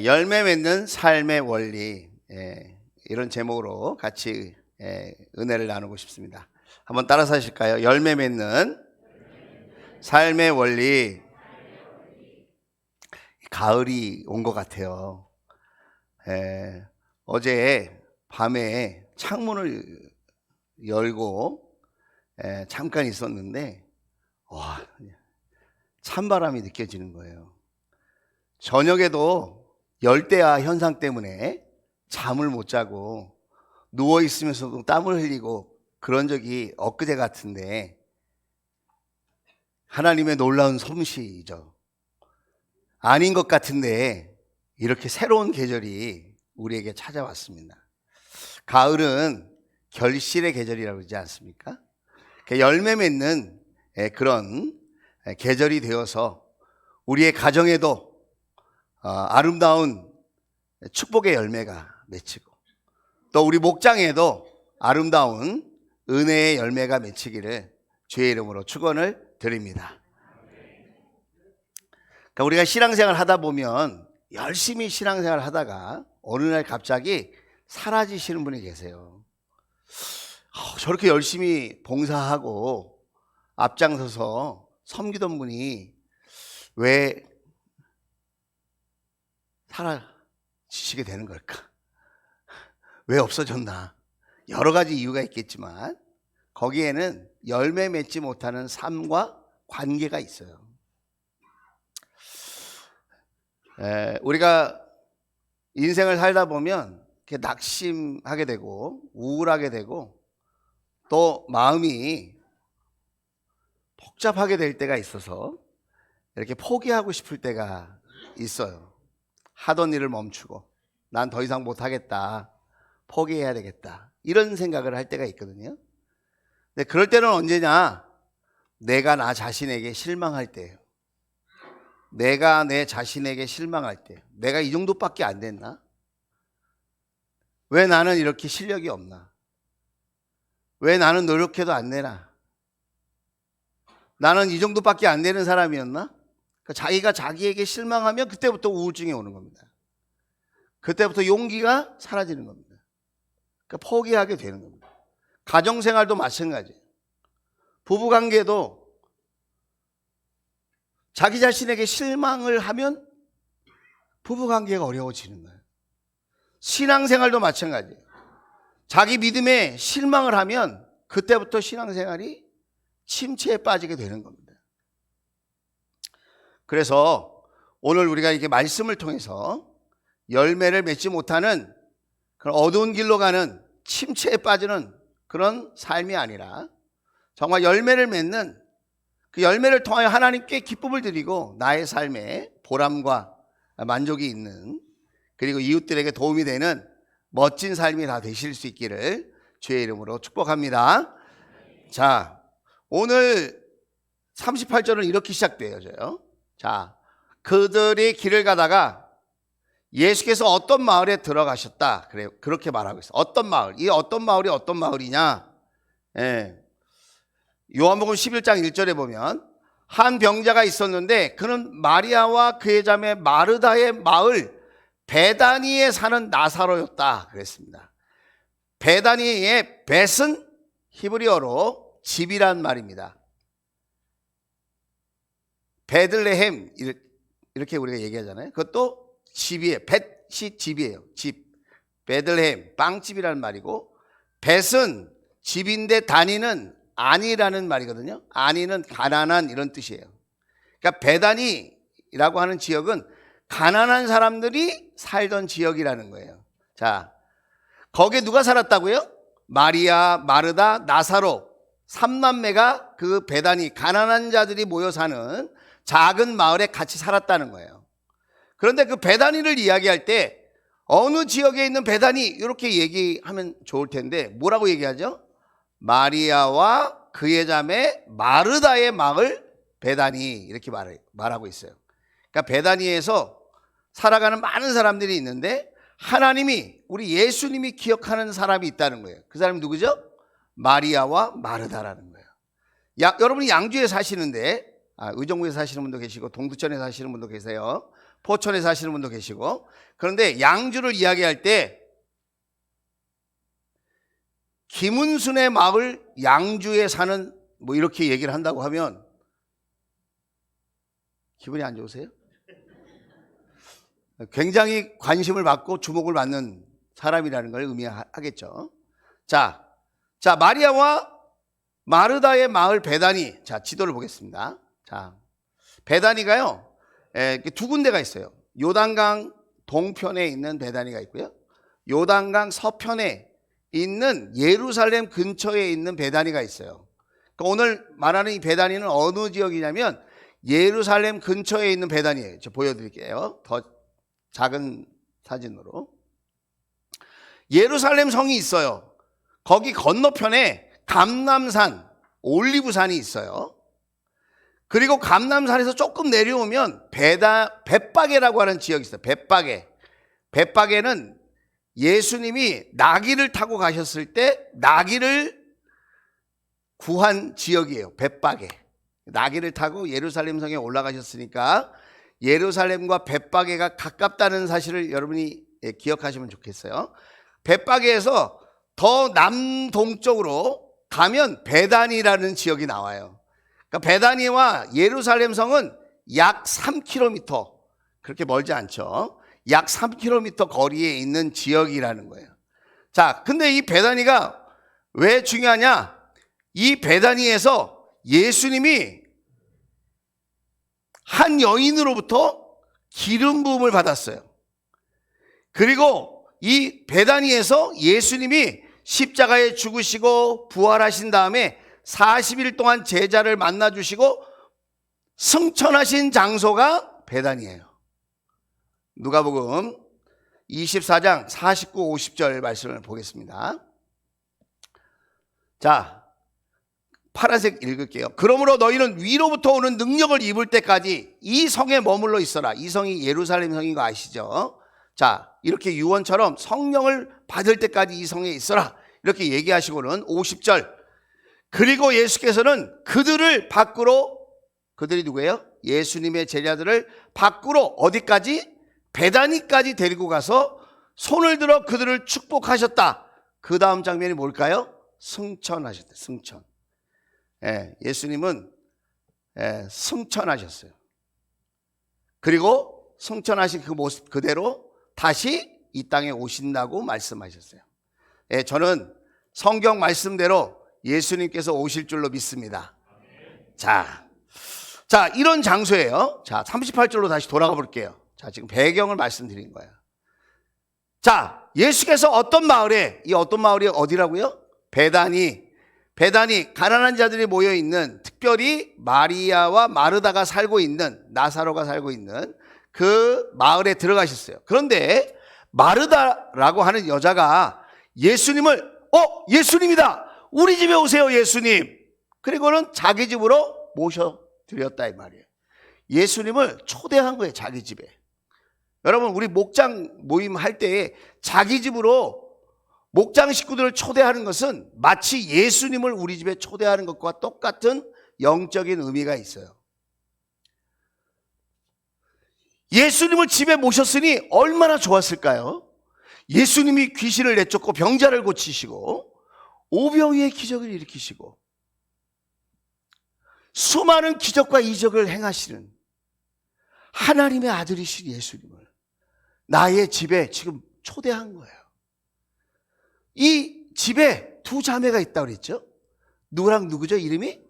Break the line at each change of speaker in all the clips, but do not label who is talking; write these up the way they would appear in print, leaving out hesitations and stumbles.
열매 맺는 삶의 원리, 이런 제목으로 같이 은혜를 나누고 싶습니다. 한번 따라서 하실까요? 열매 맺는 삶의 원리. 가을이 온 것 같아요. 어제 밤에 창문을 열고 잠깐 있었는데 와, 찬바람이 느껴지는 거예요. 저녁에도 열대야 현상 때문에 잠을 못 자고 누워 있으면서도 땀을 흘리고 그런 적이 엊그제 같은데 하나님의 놀라운 솜씨이죠. 아닌 것 같은데 이렇게 새로운 계절이 우리에게 찾아왔습니다. 가을은 결실의 계절이라고 그러지 않습니까? 열매 맺는 그런 계절이 되어서 우리의 가정에도 아름다운 축복의 열매가 맺히고 또 우리 목장에도 아름다운 은혜의 열매가 맺히기를 주의 이름으로 축원을 드립니다. 그러니까 우리가 신앙생활 하다 보면 열심히 신앙생활 하다가 어느 날 갑자기 사라지시는 분이 계세요. 저렇게 열심히 봉사하고 앞장서서 섬기던 분이 왜 사라지시게 되는 걸까? 왜 없어졌나? 여러 가지 이유가 있겠지만 거기에는 열매 맺지 못하는 삶과 관계가 있어요. 우리가 인생을 살다 보면 이렇게 낙심하게 되고 우울하게 되고 또 마음이 복잡하게 될 때가 있어서 이렇게 포기하고 싶을 때가 있어요. 하던 일을 멈추고 난 더 이상 못하겠다, 포기해야 되겠다, 이런 생각을 할 때가 있거든요. 근데 그럴 때는 언제냐? 내가 나 자신에게 실망할 때예요. 내가 내 자신에게 실망할 때, 내가 이 정도밖에 안 됐나? 왜 나는 이렇게 실력이 없나? 왜 나는 노력해도 안 되나? 나는 이 정도밖에 안 되는 사람이었나? 그러니까 자기가 자기에게 실망하면 그때부터 우울증이 오는 겁니다. 그때부터 용기가 사라지는 겁니다. 그러니까 포기하게 되는 겁니다. 가정생활도 마찬가지예요. 부부관계도 자기 자신에게 실망을 하면 부부관계가 어려워지는 거예요. 신앙생활도 마찬가지예요. 자기 믿음에 실망을 하면 그때부터 신앙생활이 침체에 빠지게 되는 겁니다. 그래서 오늘 우리가 이렇게 말씀을 통해서 열매를 맺지 못하는 그런 어두운 길로 가는 침체에 빠지는 그런 삶이 아니라 정말 열매를 맺는 그 열매를 통하여 하나님께 기쁨을 드리고 나의 삶에 보람과 만족이 있는, 그리고 이웃들에게 도움이 되는 멋진 삶이 다 되실 수 있기를 주의 이름으로 축복합니다. 자, 오늘 38절은 이렇게 시작되어져요. 자, 그들이 길을 가다가 예수께서 어떤 마을에 들어가셨다, 그래요. 그렇게 말하고 있어요. 어떤 마을, 이 어떤 마을이 어떤 마을이냐? 요한복음 11장 1절에 보면 한 병자가 있었는데 그는 마리아와 그의 자매 마르다의 마을 베다니에 사는 나사로였다 그랬습니다. 베다니의 벳은 히브리어로 집이란 말입니다. 베들레헴 이렇게 우리가 얘기하잖아요. 그것도 집이에요. 벳이 집이에요. 집. 베들레헴 빵집이라는 말이고, 벳은 집인데 다니는 아니라는 말이거든요. 아니는 가난한 이런 뜻이에요. 그러니까 베다니라고 하는 지역은 가난한 사람들이 살던 지역이라는 거예요. 자, 거기에 누가 살았다고요? 마리아, 마르다, 나사로 3남매가 그 베다니, 가난한 자들이 모여 사는 작은 마을에 같이 살았다는 거예요. 그런데 그 베다니를 이야기할 때 어느 지역에 있는 베다니 이렇게 얘기하면 좋을 텐데 뭐라고 얘기하죠? 마리아와 그의 자매 마르다의 마을 베다니, 이렇게 말하고 있어요. 그러니까 베다니에서 살아가는 많은 사람들이 있는데 하나님이, 우리 예수님이 기억하는 사람이 있다는 거예요. 그 사람이 누구죠? 마리아와 마르다라는 거예요. 여러분이 양주에 사시는데 의정부에 사시는 분도 계시고 동두천에 사시는 분도 계세요. 포천에 사시는 분도 계시고. 그런데 양주를 이야기할 때 김은순의 마을 양주에 사는 뭐 이렇게 얘기를 한다고 하면 기분이 안 좋으세요? 굉장히 관심을 받고 주목을 받는 사람이라는 걸 의미하겠죠. 자, 마리아와 마르다의 마을 베다니. 자, 지도를 보겠습니다. 자, 베다니가요, 두 군데가 있어요. 요단강 동편에 있는 베다니가 있고요. 요단강 서편에 있는 예루살렘 근처에 있는 베다니가 있어요. 그러니까 오늘 말하는 이 베다니는 어느 지역이냐면 예루살렘 근처에 있는 베다니예요. 제가 보여드릴게요. 더 작은 사진으로. 예루살렘 성이 있어요. 거기 건너편에 감람산, 올리브산이 있어요. 그리고 감람산에서 조금 내려오면 벳바게라고 하는 지역이 있어요. 벳바게는 예수님이 나귀를 타고 가셨을 때 나귀를 구한 지역이에요. 벳바게. 나귀를 타고 예루살렘 성에 올라가셨으니까 예루살렘과 벳바게가 가깝다는 사실을 여러분이 기억하시면 좋겠어요. 벳바게에서 더 남동쪽으로 가면 베다니라는 지역이 나와요. 그러니까 베다니와 예루살렘 성은 약 3km, 그렇게 멀지 않죠. 약 3km 거리에 있는 지역이라는 거예요. 자, 근데 이 베다니가 왜 중요하냐? 이 베다니에서 예수님이 한 여인으로부터 기름 부음을 받았어요. 그리고 이 베다니에서 예수님이 십자가에 죽으시고 부활하신 다음에 40일 동안 제자를 만나주시고 승천하신 장소가 베다니예요. 누가복음 24장 49, 50절 말씀을 보겠습니다. 자, 파란색 읽을게요. 그러므로 너희는 위로부터 오는 능력을 입을 때까지 이 성에 머물러 있어라. 이 성이 예루살렘 성인 거 아시죠? 자, 이렇게 유언처럼 성령을 받을 때까지 이 성에 있어라. 이렇게 얘기하시고는 50절. 그리고 예수께서는 그들을 밖으로, 그들이 누구예요? 예수님의 제자들을 밖으로 어디까지? 베다니까지 데리고 가서 손을 들어 그들을 축복하셨다. 그 다음 장면이 뭘까요? 승천하셨대. 승천. 예수님은 승천하셨어요. 그리고 승천하신 그 모습 그대로 다시 이 땅에 오신다고 말씀하셨어요. 저는 성경 말씀대로 예수님께서 오실 줄로 믿습니다. 자, 이런 장소예요. 자, 38절로 다시 돌아가 볼게요. 자, 지금 배경을 말씀드린 거예요. 자, 예수께서 어떤 마을에, 이 어떤 마을이 어디라고요? 베다니, 가난한 자들이 모여 있는, 특별히 마리아와 마르다가 살고 있는, 나사로가 살고 있는 그 마을에 들어가셨어요. 그런데 마르다라고 하는 여자가 예수님을, 예수님이다! 우리 집에 오세요, 예수님! 그리고는 자기 집으로 모셔드렸다, 이 말이에요. 예수님을 초대한 거예요, 자기 집에. 여러분, 우리 목장 모임 할 때에 자기 집으로 목장 식구들을 초대하는 것은 마치 예수님을 우리 집에 초대하는 것과 똑같은 영적인 의미가 있어요. 예수님을 집에 모셨으니 얼마나 좋았을까요? 예수님이 귀신을 내쫓고 병자를 고치시고 오병이의 기적을 일으키시고 수많은 기적과 이적을 행하시는 하나님의 아들이신 예수님을 나의 집에 지금 초대한 거예요. 이 집에 두 자매가 있다고 그랬죠? 누구랑 누구죠? 이름이?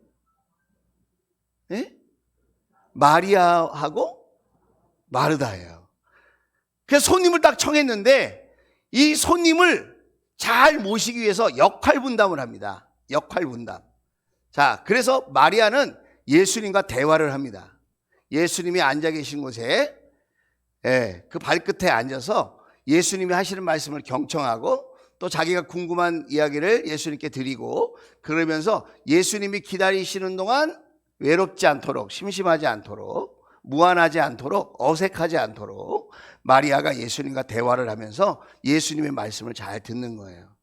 마리아하고 마르다예요. 그래서 손님을 딱 청했는데 이 손님을 잘 모시기 위해서 역할 분담을 합니다. 역할 분담. 자, 그래서 마리아는 예수님과 대화를 합니다. 예수님이 앉아 계신 곳에 그 발끝에 앉아서 예수님이 하시는 말씀을 경청하고 또 자기가 궁금한 이야기를 예수님께 드리고 그러면서 예수님이 기다리시는 동안 외롭지 않도록, 심심하지 않도록, 무안하지 않도록, 어색하지 않도록 마리아가 예수님과 대화를 하면서 예수님의 말씀을 잘 듣는 거예요.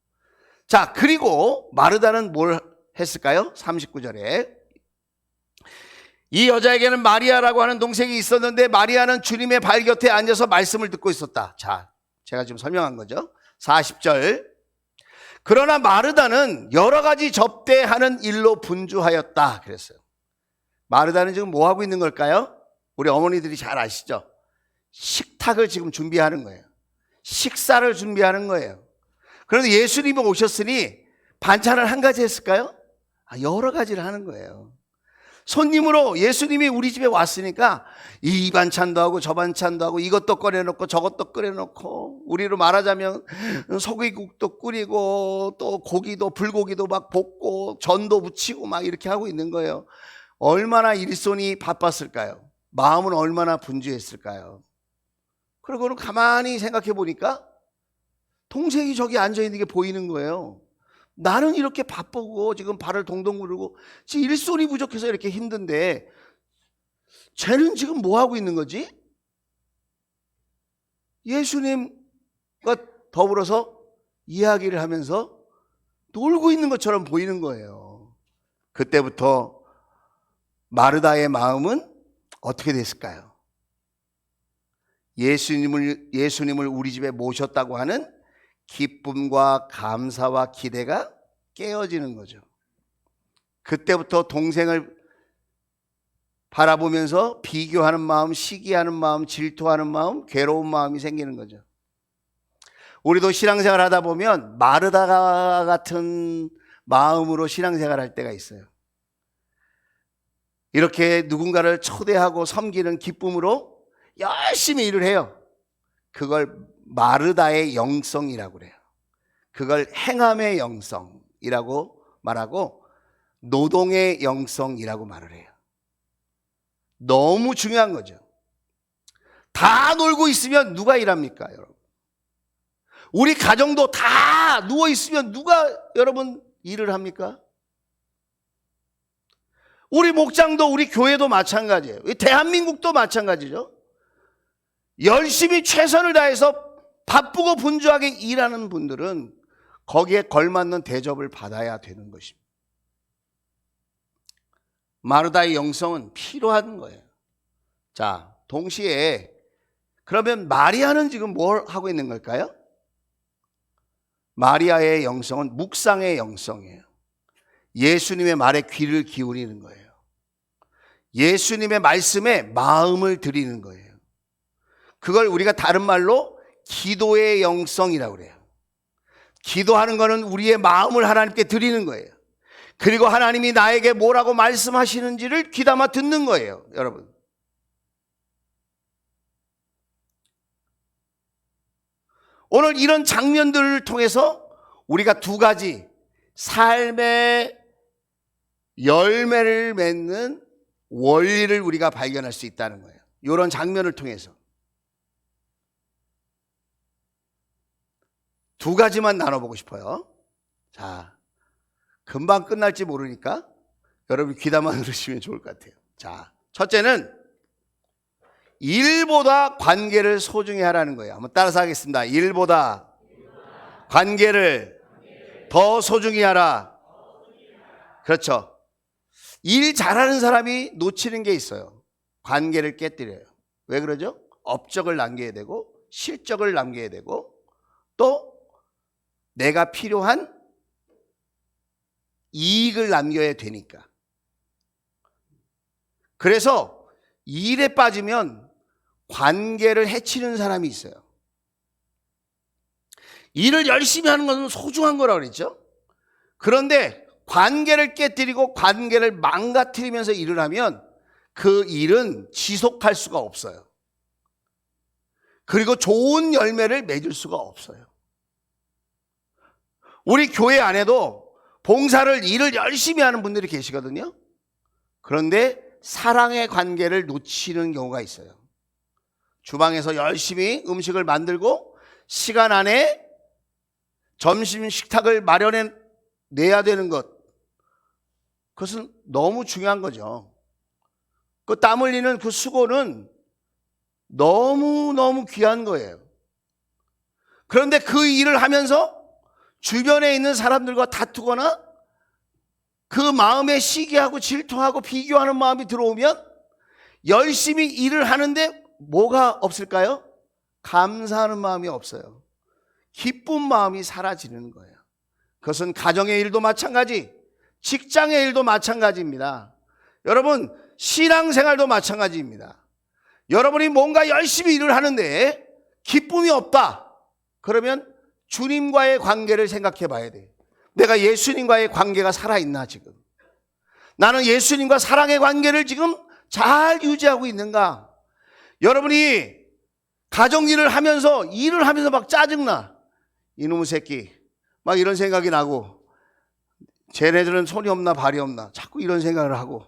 자, 그리고 마르다는 뭘 했을까요? 39절에 이 여자에게는 마리아라고 하는 동생이 있었는데 마리아는 주님의 발 곁에 앉아서 말씀을 듣고 있었다. 자, 제가 지금 설명한 거죠. 40절. 그러나 마르다는 여러 가지 접대하는 일로 분주하였다 그랬어요. 마르다는 지금 뭐 하고 있는 걸까요? 우리 어머니들이 잘 아시죠? 식탁을 지금 준비하는 거예요. 식사를 준비하는 거예요. 그런데 예수님이 오셨으니 반찬을 한 가지 했을까요? 여러 가지를 하는 거예요. 손님으로 예수님이 우리 집에 왔으니까 이 반찬도 하고 저 반찬도 하고 이것도 꺼내놓고 저것도 끓여놓고, 우리로 말하자면 소고기국도 끓이고 또 고기도 불고기도 막 볶고 전도 부치고 막 이렇게 하고 있는 거예요. 얼마나 일손이 바빴을까요? 마음은 얼마나 분주했을까요? 그리고는 가만히 생각해 보니까 동생이 저기 앉아있는 게 보이는 거예요. 나는 이렇게 바쁘고 지금 발을 동동 구르고 지금 일손이 부족해서 이렇게 힘든데 쟤는 지금 뭐 하고 있는 거지? 예수님과 더불어서 이야기를 하면서 놀고 있는 것처럼 보이는 거예요. 그때부터 마르다의 마음은 어떻게 됐을까요? 예수님을 우리 집에 모셨다고 하는 기쁨과 감사와 기대가 깨어지는 거죠. 그때부터 동생을 바라보면서 비교하는 마음, 시기하는 마음, 질투하는 마음, 괴로운 마음이 생기는 거죠. 우리도 신앙생활 하다 보면 마르다 같은 마음으로 신앙생활 할 때가 있어요. 이렇게 누군가를 초대하고 섬기는 기쁨으로 열심히 일을 해요. 그걸 마르다의 영성이라고 그래요. 그걸 행함의 영성이라고 말하고 노동의 영성이라고 말을 해요. 너무 중요한 거죠. 다 놀고 있으면 누가 일합니까, 여러분? 우리 가정도 다 누워 있으면 누가 여러분 일을 합니까? 우리 목장도 우리 교회도 마찬가지예요. 대한민국도 마찬가지죠. 열심히 최선을 다해서 바쁘고 분주하게 일하는 분들은 거기에 걸맞는 대접을 받아야 되는 것입니다. 마르다의 영성은 필요한 거예요. 자, 동시에 그러면 마리아는 지금 뭘 하고 있는 걸까요? 마리아의 영성은 묵상의 영성이에요. 예수님의 말에 귀를 기울이는 거예요. 예수님의 말씀에 마음을 들이는 거예요. 그걸 우리가 다른 말로 기도의 영성이라고 그래요. 기도하는 것은 우리의 마음을 하나님께 드리는 거예요. 그리고 하나님이 나에게 뭐라고 말씀하시는지를 귀담아 듣는 거예요, 여러분. 오늘 이런 장면들을 통해서 우리가 두 가지 삶의 열매를 맺는 원리를 우리가 발견할 수 있다는 거예요. 이런 장면을 통해서. 두 가지만 나눠보고 싶어요. 자, 금방 끝날지 모르니까 여러분 귀담아 들으시면 좋을 것 같아요. 자, 첫째는 일보다 관계를 소중히 하라는 거예요. 한번 따라서 하겠습니다. 일보다 관계를 더 소중히 하라. 그렇죠. 일 잘하는 사람이 놓치는 게 있어요. 관계를 깨뜨려요. 왜 그러죠? 업적을 남겨야 되고 실적을 남겨야 되고 또 내가 필요한 이익을 남겨야 되니까. 그래서 일에 빠지면 관계를 해치는 사람이 있어요. 일을 열심히 하는 것은 소중한 거라고 그랬죠. 그런데 관계를 깨뜨리고 관계를 망가뜨리면서 일을 하면 그 일은 지속할 수가 없어요. 그리고 좋은 열매를 맺을 수가 없어요. 우리 교회 안에도 봉사를 일을 열심히 하는 분들이 계시거든요. 그런데 사랑의 관계를 놓치는 경우가 있어요. 주방에서 열심히 음식을 만들고 시간 안에 점심 식탁을 마련해 내야 되는 것, 그것은 너무 중요한 거죠. 그 땀 흘리는 그 수고는 너무너무 귀한 거예요. 그런데 그 일을 하면서 주변에 있는 사람들과 다투거나 그 마음에 시기하고 질투하고 비교하는 마음이 들어오면 열심히 일을 하는데 뭐가 없을까요? 감사하는 마음이 없어요. 기쁜 마음이 사라지는 거예요. 그것은 가정의 일도 마찬가지, 직장의 일도 마찬가지입니다. 여러분, 신앙생활도 마찬가지입니다. 여러분이 뭔가 열심히 일을 하는데 기쁨이 없다. 그러면 주님과의 관계를 생각해 봐야 돼요. 내가 예수님과의 관계가 살아있나 지금? 나는 예수님과 사랑의 관계를 지금 잘 유지하고 있는가? 여러분이 가정일을 하면서 일을 하면서 막 짜증나. 이놈의 새끼. 막 이런 생각이 나고, 쟤네들은 손이 없나 발이 없나 자꾸 이런 생각을 하고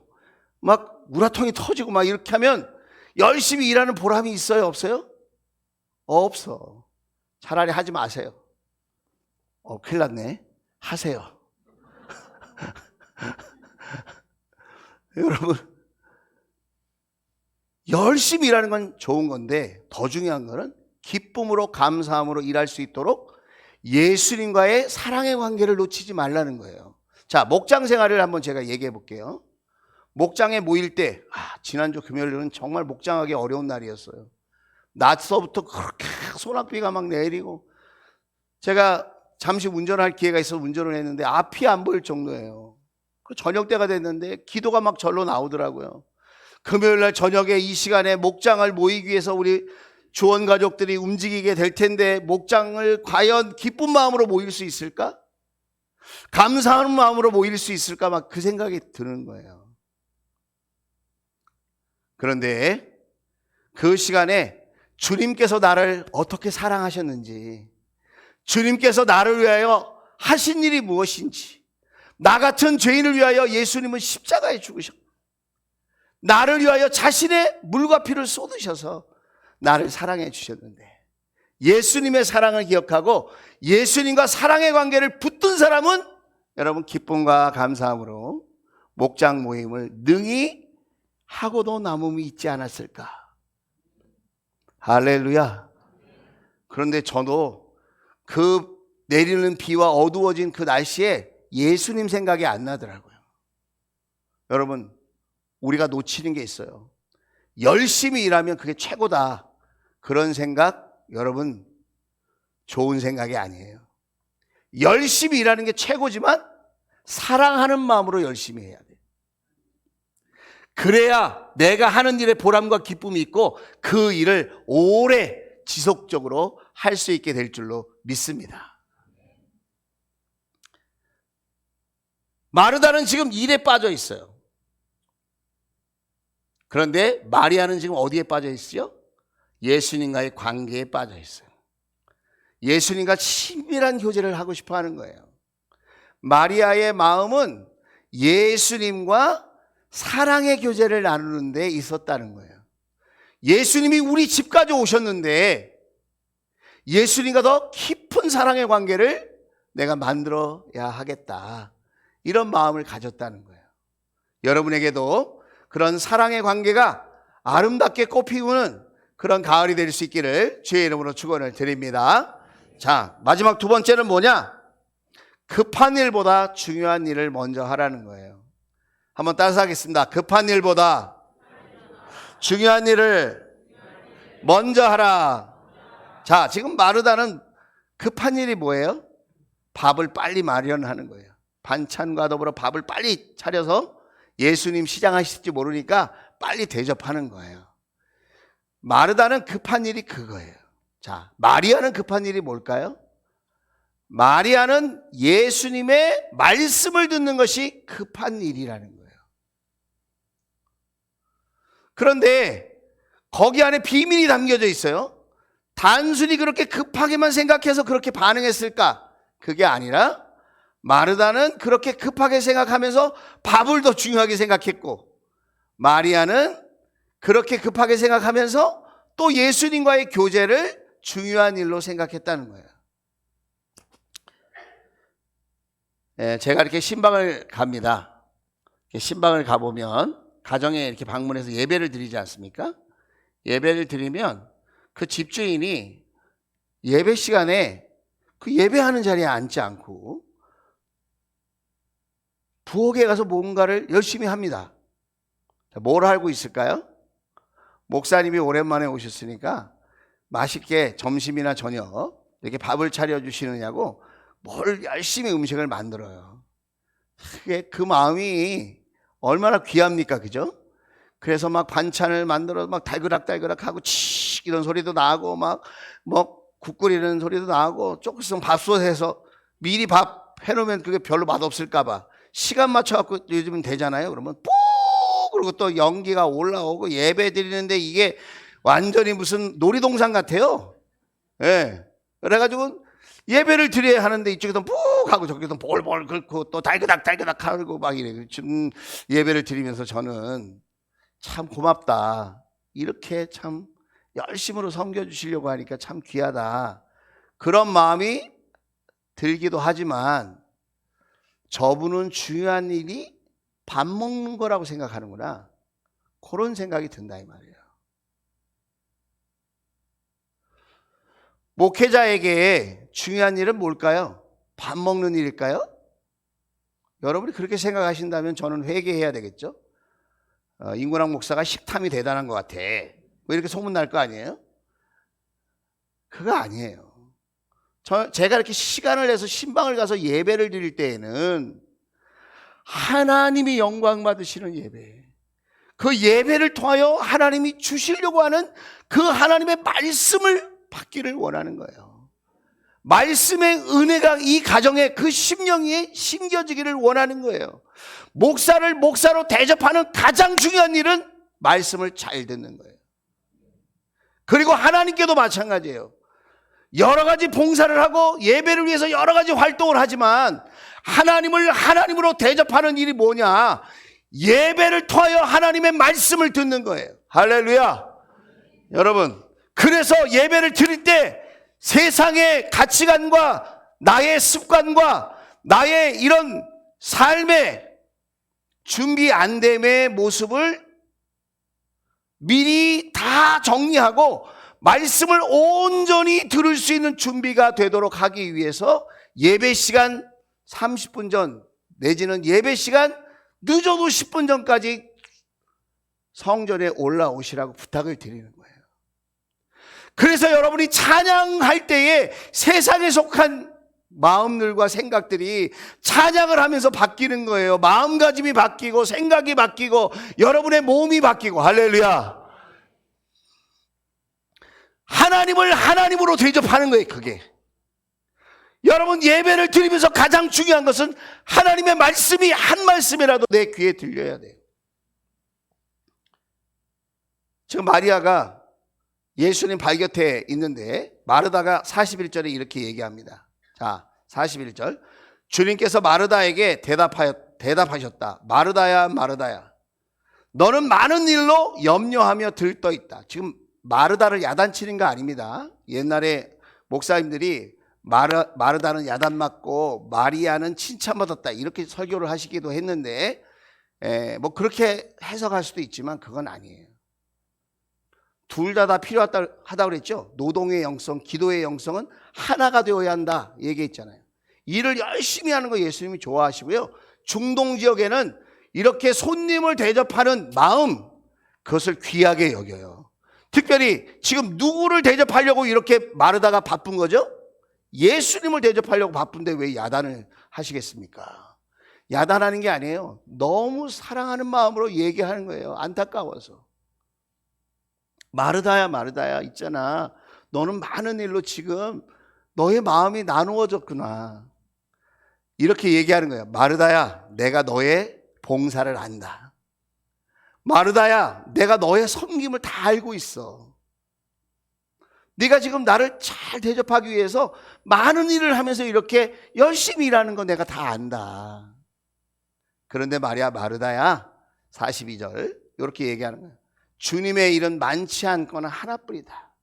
막 우라통이 터지고 막 이렇게 하면 열심히 일하는 보람이 있어요? 없어요? 없어. 차라리 하지 마세요. 큰일 났네. 하세요. 여러분, 열심히 일하는 건 좋은 건데 더 중요한 거는 기쁨으로 감사함으로 일할 수 있도록 예수님과의 사랑의 관계를 놓치지 말라는 거예요. 자, 목장 생활을 한번 제가 얘기해 볼게요. 목장에 모일 때, 지난주 금요일은 정말 목장하기 어려운 날이었어요. 낮서부터 그렇게 소낙비가 막 내리고, 제가 잠시 운전할 기회가 있어서 운전을 했는데 앞이 안 보일 정도예요. 저녁 때가 됐는데 기도가 막 절로 나오더라고요. 금요일 날 저녁에 이 시간에 목장을 모이기 위해서 우리 주원 가족들이 움직이게 될 텐데 목장을 과연 기쁜 마음으로 모일 수 있을까? 감사하는 마음으로 모일 수 있을까? 막 그 생각이 드는 거예요. 그런데 그 시간에 주님께서 나를 어떻게 사랑하셨는지, 주님께서 나를 위하여 하신 일이 무엇인지, 나 같은 죄인을 위하여 예수님은 십자가에 죽으셨고 나를 위하여 자신의 물과 피를 쏟으셔서 나를 사랑해 주셨는데, 예수님의 사랑을 기억하고 예수님과 사랑의 관계를 붙든 사람은 여러분 기쁨과 감사함으로 목장 모임을 능히 하고도 남음이 있지 않았을까. 할렐루야. 그런데 저도 그 내리는 비와 어두워진 그 날씨에 예수님 생각이 안 나더라고요. 여러분, 우리가 놓치는 게 있어요. 열심히 일하면 그게 최고다. 그런 생각, 여러분, 좋은 생각이 아니에요. 열심히 일하는 게 최고지만 사랑하는 마음으로 열심히 해야 돼요. 그래야 내가 하는 일에 보람과 기쁨이 있고 그 일을 오래 지속적으로 할 수 있게 될 줄로 믿습니다. 마르다는 지금 일에 빠져 있어요. 그런데 마리아는 지금 어디에 빠져 있어요? 예수님과의 관계에 빠져 있어요. 예수님과 친밀한 교제를 하고 싶어 하는 거예요. 마리아의 마음은 예수님과 사랑의 교제를 나누는 데 있었다는 거예요. 예수님이 우리 집까지 오셨는데 예수님과 더 깊은 사랑의 관계를 내가 만들어야 하겠다. 이런 마음을 가졌다는 거예요. 여러분에게도 그런 사랑의 관계가 아름답게 꽃피우는 그런 가을이 될 수 있기를 주의 이름으로 축원을 드립니다. 자, 마지막 두 번째는 뭐냐? 급한 일보다 중요한 일을 먼저 하라는 거예요. 한번 따라서 하겠습니다. 급한 일보다 중요한 일을 먼저 하라. 자, 지금 마르다는 급한 일이 뭐예요? 밥을 빨리 마련하는 거예요. 반찬과 더불어 밥을 빨리 차려서 예수님 시장하실지 모르니까 빨리 대접하는 거예요. 마르다는 급한 일이 그거예요. 자, 마리아는 급한 일이 뭘까요? 마리아는 예수님의 말씀을 듣는 것이 급한 일이라는 거예요. 그런데 거기 안에 비밀이 담겨져 있어요. 단순히 그렇게 급하게만 생각해서 그렇게 반응했을까? 그게 아니라 마르다는 그렇게 급하게 생각하면서 밥을 더 중요하게 생각했고, 마리아는 그렇게 급하게 생각하면서 또 예수님과의 교제를 중요한 일로 생각했다는 거예요. 제가 이렇게 신방을 갑니다. 신방을 가보면 가정에 이렇게 방문해서 예배를 드리지 않습니까? 예배를 드리면 그 집주인이 예배 시간에 그 예배하는 자리에 앉지 않고 부엌에 가서 뭔가를 열심히 합니다. 뭘 하고 있을까요? 목사님이 오랜만에 오셨으니까 맛있게 점심이나 저녁 이렇게 밥을 차려주시느냐고 뭘 열심히 음식을 만들어요. 그게 그 마음이 얼마나 귀합니까, 그죠? 그래서 막 반찬을 만들어 막 달그락달그락 하고 치 이런 소리도 나고 막 뭐 국 끓이는 소리도 나고 조금 있으면 밥솥에서 미리 밥 해놓으면 그게 별로 맛없을까 봐 시간 맞춰갖고 요즘은 되잖아요. 그러면 뽀 그리고 또 연기가 올라오고 예배 드리는데 이게 완전히 무슨 놀이동산 같아요. 예. 그래가지고 예배를 드려야 하는데 이쪽에서 푹 하고 저기서 볼볼 긁고 또 달그닥달그닥 하고 막 이래. 지금 예배를 드리면서 저는 참 고맙다. 이렇게 참 열심으로 섬겨주시려고 하니까 참 귀하다. 그런 마음이 들기도 하지만 저분은 중요한 일이 밥 먹는 거라고 생각하는구나. 그런 생각이 든다 이 말이에요. 목회자에게 중요한 일은 뭘까요? 밥 먹는 일일까요? 여러분이 그렇게 생각하신다면 저는 회개해야 되겠죠? 인구랑 목사가 식탐이 대단한 것 같아. 왜 이렇게 소문날 거 아니에요? 그거 아니에요. 제가 이렇게 시간을 내서 신방을 가서 예배를 드릴 때에는 하나님이 영광 받으시는 예배, 그 예배를 통하여 하나님이 주시려고 하는 그 하나님의 말씀을 받기를 원하는 거예요. 말씀의 은혜가 이 가정에 그 심령에 심겨지기를 원하는 거예요. 목사를 목사로 대접하는 가장 중요한 일은 말씀을 잘 듣는 거예요. 그리고 하나님께도 마찬가지예요. 여러 가지 봉사를 하고 예배를 위해서 여러 가지 활동을 하지만 하나님을 하나님으로 대접하는 일이 뭐냐? 예배를 통하여 하나님의 말씀을 듣는 거예요. 할렐루야. 여러분, 그래서 예배를 드릴 때 세상의 가치관과 나의 습관과 나의 이런 삶의 준비 안 됨의 모습을 미리 다 정리하고 말씀을 온전히 들을 수 있는 준비가 되도록 하기 위해서 예배 시간 30분 전 내지는 예배 시간 늦어도 10분 전까지 성전에 올라오시라고 부탁을 드리는 거예요. 그래서 여러분이 찬양할 때에 세상에 속한 마음들과 생각들이 찬양을 하면서 바뀌는 거예요. 마음가짐이 바뀌고 생각이 바뀌고 여러분의 몸이 바뀌고. 할렐루야. 하나님을 하나님으로 대접하는 거예요. 그게 여러분 예배를 드리면서 가장 중요한 것은 하나님의 말씀이 한 말씀이라도 내 귀에 들려야 돼요. 지금 마리아가 예수님 발곁에 있는데 마르다가 41절에 이렇게 얘기합니다. 자, 41절. 주님께서 마르다에게 대답하셨다. 마르다야, 마르다야. 너는 많은 일로 염려하며 들떠 있다. 지금 마르다를 야단치는 거 아닙니다. 옛날에 목사님들이 마르다는 야단 맞고 마리아는 칭찬받았다. 이렇게 설교를 하시기도 했는데, 뭐 그렇게 해석할 수도 있지만 그건 아니에요. 둘 다 필요하다 그랬죠. 노동의 영성, 기도의 영성은 하나가 되어야 한다 얘기했잖아요. 일을 열심히 하는 거 예수님이 좋아하시고요. 중동 지역에는 이렇게 손님을 대접하는 마음, 그것을 귀하게 여겨요. 특별히 지금 누구를 대접하려고 이렇게 마르다가 바쁜 거죠? 예수님을 대접하려고 바쁜데 왜 야단을 하시겠습니까? 야단하는 게 아니에요. 너무 사랑하는 마음으로 얘기하는 거예요. 안타까워서. 마르다야, 마르다야, 있잖아. 너는 많은 일로 지금 너의 마음이 나누어졌구나. 이렇게 얘기하는 거예요. 마르다야, 내가 너의 봉사를 안다. 마르다야, 내가 너의 섬김을 다 알고 있어. 네가 지금 나를 잘 대접하기 위해서 많은 일을 하면서 이렇게 열심히 일하는 거 내가 다 안다. 그런데 말이야, 마르다야, 42절 이렇게 얘기하는 거예요. 주님의 일은 많지 않거나 하나뿐이다.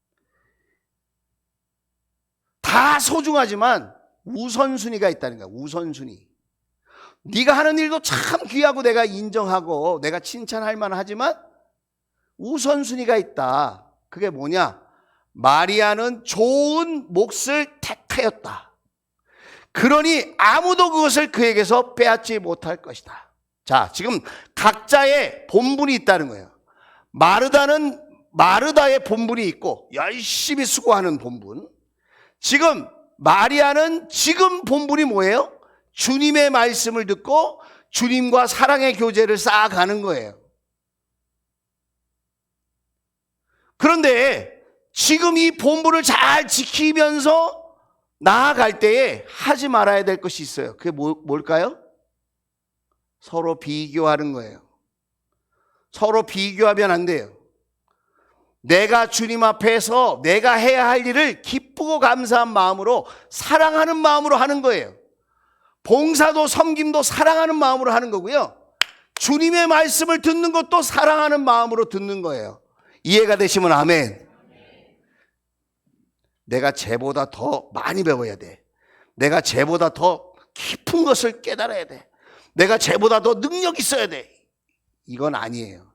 다 소중하지만 우선순위가 있다는 거야. 우선순위. 네가 하는 일도 참 귀하고 내가 인정하고 내가 칭찬할 만하지만 우선순위가 있다. 그게 뭐냐? 마리아는 좋은 몫을 택하였다. 그러니 아무도 그것을 그에게서 빼앗지 못할 것이다. 자, 지금 각자의 본분이 있다는 거예요. 마르다는 마르다의 본분이 있고 열심히 수고하는 본분. 지금 마리아는 지금 본분이 뭐예요? 주님의 말씀을 듣고 주님과 사랑의 교제를 쌓아가는 거예요. 그런데 지금 이 본분을 잘 지키면서 나아갈 때에 하지 말아야 될 것이 있어요. 그게 뭘까요? 서로 비교하는 거예요. 서로 비교하면 안 돼요. 내가 주님 앞에서 내가 해야 할 일을 기쁘고 감사한 마음으로 사랑하는 마음으로 하는 거예요. 봉사도 섬김도 사랑하는 마음으로 하는 거고요. 주님의 말씀을 듣는 것도 사랑하는 마음으로 듣는 거예요. 이해가 되시면 아멘. 내가 쟤보다 더 많이 배워야 돼. 내가 쟤보다 더 깊은 것을 깨달아야 돼. 내가 쟤보다 더 능력 있어야 돼. 이건 아니에요.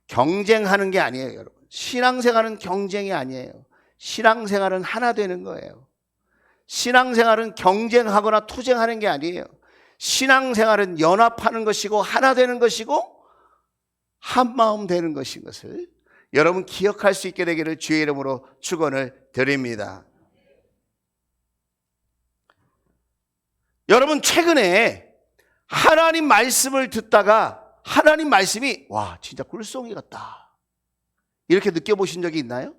경쟁하는 게 아니에요, 여러분. 신앙생활은 경쟁이 아니에요. 신앙생활은 하나 되는 거예요. 신앙생활은 경쟁하거나 투쟁하는 게 아니에요. 신앙생활은 연합하는 것이고 하나 되는 것이고 한 마음 되는 것인 것을 여러분 기억할 수 있게 되기를 주의 이름으로 축원을 드립니다. 여러분 최근에 하나님 말씀을 듣다가 하나님 말씀이 와 진짜 꿀송이 같다 이렇게 느껴보신 적이 있나요?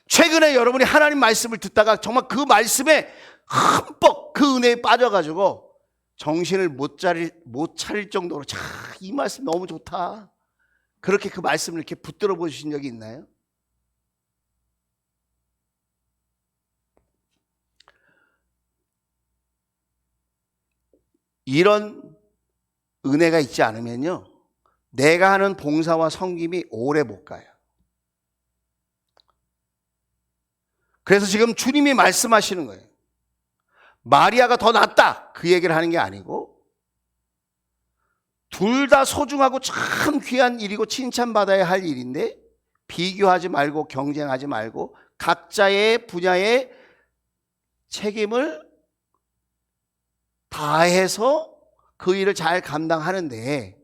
최근에 여러분이 하나님 말씀을 듣다가 정말 그 말씀에 흠뻑 그 은혜에 빠져가지고 정신을 못 차릴 정도로 자, 이 말씀 너무 좋다 그렇게 그 말씀을 이렇게 붙들어 보신 적이 있나요? 이런 은혜가 있지 않으면요 내가 하는 봉사와 섬김이 오래 못 가요. 그래서 지금 주님이 말씀하시는 거예요. 마리아가 더 낫다 그 얘기를 하는 게 아니고 둘 다 소중하고 참 귀한 일이고 칭찬받아야 할 일인데 비교하지 말고 경쟁하지 말고 각자의 분야의 책임을 다해서 그 일을 잘 감당하는데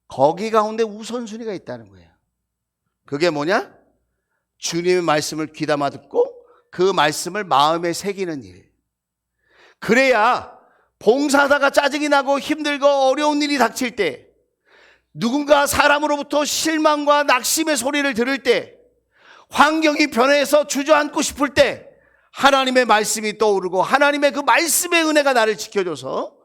거기 가운데 우선순위가 있다는 거예요. 그게 뭐냐? 주님의 말씀을 귀담아 듣고 그 말씀을 마음에 새기는 일. 그래야 봉사하다가 짜증이 나고 힘들고 어려운 일이 닥칠 때 누군가 사람으로부터 실망과 낙심의 소리를 들을 때 환경이 변해서 주저앉고 싶을 때 하나님의 말씀이 떠오르고 하나님의 그 말씀의 은혜가 나를 지켜줘서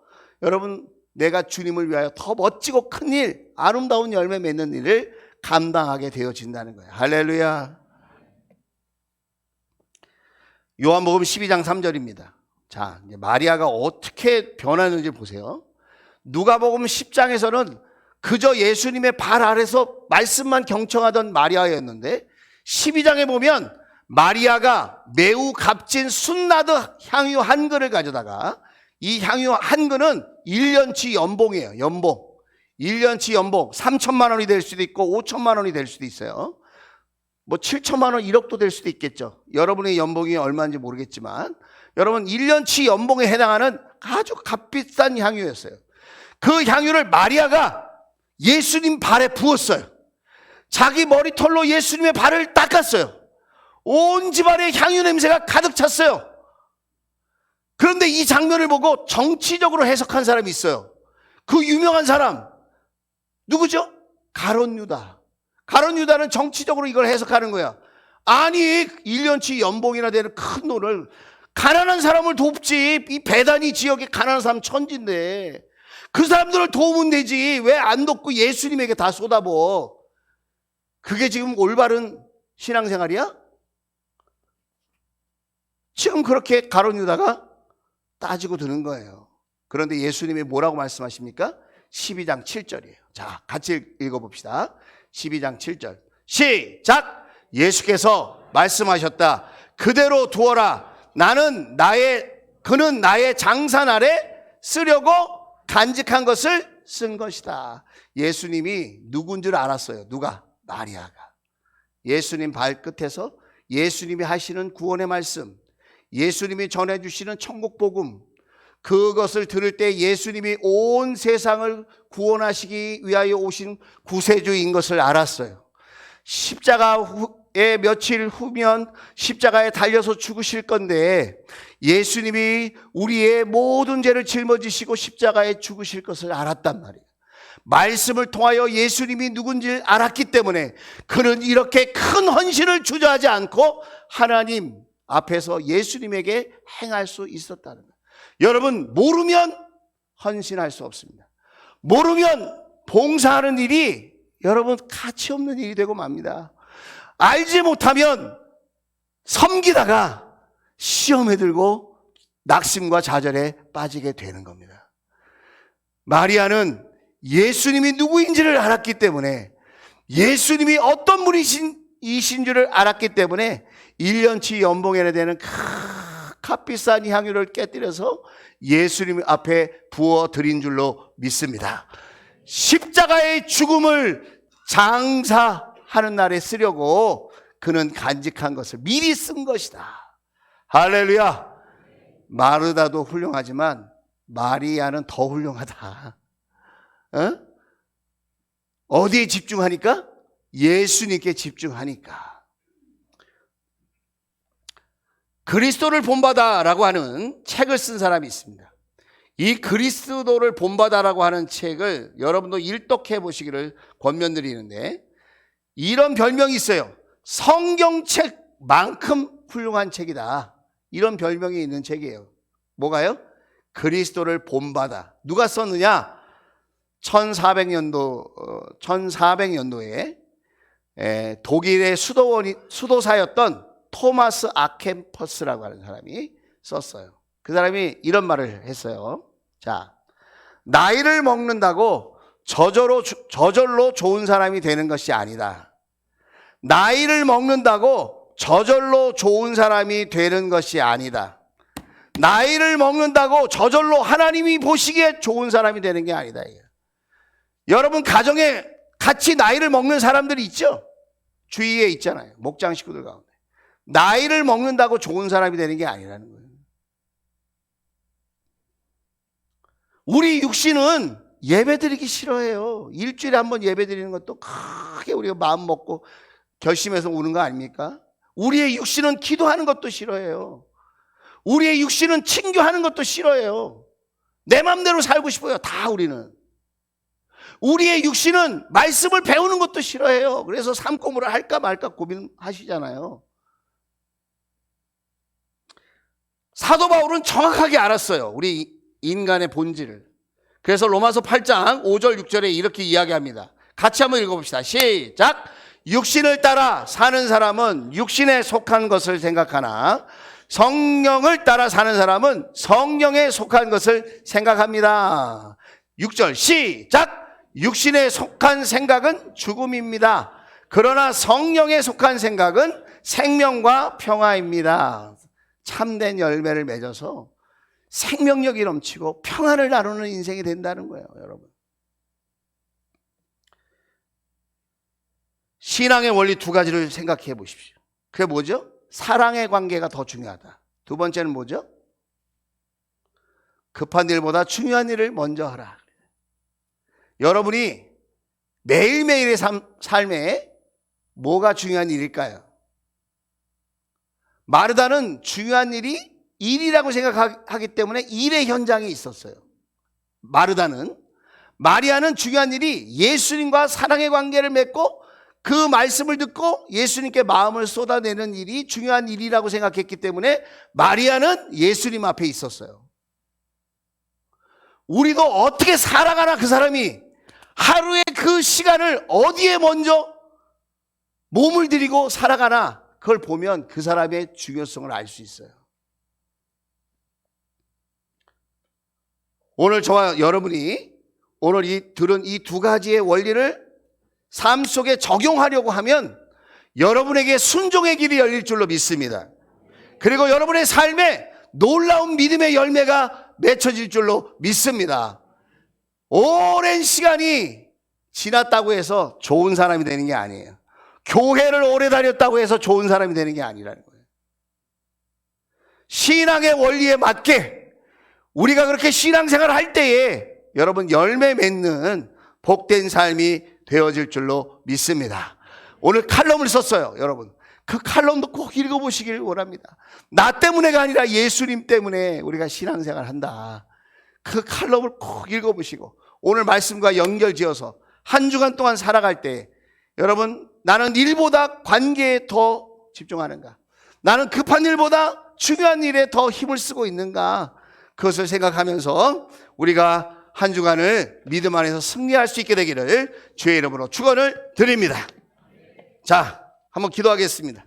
여러분 내가 주님을 위하여 더 멋지고 큰 일, 아름다운 열매 맺는 일을 감당하게 되어진다는 거예요. 할렐루야. 요한복음 12장 3절입니다. 자, 이제 마리아가 어떻게 변하는지 보세요. 누가복음 10장에서는 그저 예수님의 발 아래서 말씀만 경청하던 마리아였는데 12장에 보면 마리아가 매우 값진 순나드 향유 한 그릇을 가져다가 이 향유 한 그릇은 1년치 연봉이에요. 연봉. 1년치 연봉 3천만 원이 될 수도 있고 5천만 원이 될 수도 있어요. 뭐 7천만 원 1억도 될 수도 있겠죠. 여러분의 연봉이 얼마인지 모르겠지만 여러분 1년치 연봉에 해당하는 아주 값비싼 향유였어요. 그 향유를 마리아가 예수님 발에 부었어요. 자기 머리털로 예수님의 발을 닦았어요. 온 집안에 향유 냄새가 가득 찼어요. 그런데 이 장면을 보고 정치적으로 해석한 사람이 있어요. 그 유명한 사람 누구죠? 가룟 유다. 가룟 유다는 정치적으로 이걸 해석하는 거야. 아니 1년치 연봉이나 되는 큰 돈을 가난한 사람을 돕지. 이 베다니 지역에 가난한 사람 천지인데 그 사람들을 도우면 되지 왜 안 돕고 예수님에게 다 쏟아부어. 그게 지금 올바른 신앙생활이야? 지금 그렇게 가룟 유다가 따지고 드는 거예요. 그런데 예수님이 뭐라고 말씀하십니까? 12장 7절이에요. 자, 같이 읽어봅시다. 12장 7절 시작. 예수께서 말씀하셨다. 그대로 두어라. 그는 나의 장사날에 쓰려고 간직한 것을 쓴 것이다. 예수님이 누군 줄 알았어요. 누가? 마리아가. 예수님 발끝에서 예수님이 하시는 구원의 말씀, 예수님이 전해주시는 천국 복음, 그것을 들을 때 예수님이 온 세상을 구원하시기 위하여 오신 구세주인 것을 알았어요. 십자가에 며칠 후면 십자가에 달려서 죽으실 건데 예수님이 우리의 모든 죄를 짊어지시고 십자가에 죽으실 것을 알았단 말이에요. 말씀을 통하여 예수님이 누군지 알았기 때문에 그는 이렇게 큰 헌신을 주저하지 않고 하나님 앞에서 예수님에게 행할 수 있었다는 거예요. 여러분, 모르면 헌신할 수 없습니다. 모르면 봉사하는 일이 여러분 가치 없는 일이 되고 맙니다. 알지 못하면 섬기다가 시험에 들고 낙심과 좌절에 빠지게 되는 겁니다. 마리아는 예수님이 누구인지를 알았기 때문에, 예수님이 어떤 분이신 줄을 알았기 때문에 1년치 연봉에 되는 값비싼 향유를 깨뜨려서 예수님 앞에 부어드린 줄로 믿습니다. 십자가의 죽음을 장사하는 날에 쓰려고 그는 간직한 것을 미리 쓴 것이다. 할렐루야. 마르다도 훌륭하지만 마리아는 더 훌륭하다. 어디에 집중하니까? 예수님께 집중하니까. 그리스도를 본받아라고 하는 책을 쓴 사람이 있습니다. 이 그리스도를 본받아라고 하는 책을 여러분도 일독해 보시기를 권면드리는데, 이런 별명이 있어요. 성경책만큼 훌륭한 책이다. 이런 별명이 있는 책이에요. 뭐가요? 그리스도를 본받아. 누가 썼느냐? 1400년도에 독일의 수도사였던 토마스 아켄퍼스라고 하는 사람이 썼어요. 그 사람이 이런 말을 했어요. 자, 나이를 먹는다고 저절로 좋은 사람이 되는 것이 아니다. 나이를 먹는다고 저절로 좋은 사람이 되는 것이 아니다. 나이를 먹는다고 저절로 하나님이 보시기에 좋은 사람이 되는 게 아니다. 여러분 가정에 같이 나이를 먹는 사람들이 있죠? 주위에 있잖아요. 목장 식구들 가운데. 나이를 먹는다고 좋은 사람이 되는 게 아니라는 거예요. 우리 육신은 예배드리기 싫어해요. 일주일에 한 번 예배드리는 것도 크게 우리가 마음 먹고 결심해서 오는 거 아닙니까? 우리의 육신은 기도하는 것도 싫어해요. 우리의 육신은 친교하는 것도 싫어해요. 내 맘대로 살고 싶어요. 다 우리는. 우리의 육신은 말씀을 배우는 것도 싫어해요. 그래서 삼고물을 할까 말까 고민하시잖아요. 사도 바울은 정확하게 알았어요. 우리 인간의 본질을. 그래서 로마서 8장 5절 6절에 이렇게 이야기합니다. 같이 한번 읽어봅시다. 시작. 육신을 따라 사는 사람은 육신에 속한 것을 생각하나 성령을 따라 사는 사람은 성령에 속한 것을 생각합니다. 6절 시작. 육신에 속한 생각은 죽음입니다. 그러나 성령에 속한 생각은 생명과 평화입니다. 참된 열매를 맺어서 생명력이 넘치고 평안을 나누는 인생이 된다는 거예요, 여러분. 신앙의 원리 두 가지를 생각해 보십시오. 그게 뭐죠? 사랑의 관계가 더 중요하다. 두 번째는 뭐죠? 급한 일보다 중요한 일을 먼저 하라. 여러분이 매일매일의 삶에 뭐가 중요한 일일까요? 마르다는 중요한 일이 일이라고 생각하기 때문에 일의 현장에 있었어요. 마리아는 중요한 일이 예수님과 사랑의 관계를 맺고 그 말씀을 듣고 예수님께 마음을 쏟아내는 일이 중요한 일이라고 생각했기 때문에 마리아는 예수님 앞에 있었어요. 우리도 어떻게 살아가나, 그 사람이 하루의 그 시간을 어디에 먼저 몸을 들이고 살아가나, 그걸 보면 그 사람의 중요성을 알 수 있어요. 오늘 저와 여러분이 오늘 들은 이 두 가지의 원리를 삶 속에 적용하려고 하면 여러분에게 순종의 길이 열릴 줄로 믿습니다. 그리고 여러분의 삶에 놀라운 믿음의 열매가 맺혀질 줄로 믿습니다. 오랜 시간이 지났다고 해서 좋은 사람이 되는 게 아니에요. 교회를 오래 다녔다고 해서 좋은 사람이 되는 게 아니라는 거예요. 신앙의 원리에 맞게 우리가 그렇게 신앙생활을 할 때에 여러분 열매 맺는 복된 삶이 되어질 줄로 믿습니다. 오늘 칼럼을 썼어요. 여러분 그 칼럼도 꼭 읽어보시길 원합니다. 나 때문에가 아니라 예수님 때문에 우리가 신앙생활을 한다. 그 칼럼을 꼭 읽어보시고 오늘 말씀과 연결지어서 한 주간 동안 살아갈 때 여러분 나는 일보다 관계에 더 집중하는가? 나는 급한 일보다 중요한 일에 더 힘을 쓰고 있는가? 그것을 생각하면서 우리가 한 주간을 믿음 안에서 승리할 수 있게 되기를 주의 이름으로 축원을 드립니다. 자, 한번 기도하겠습니다.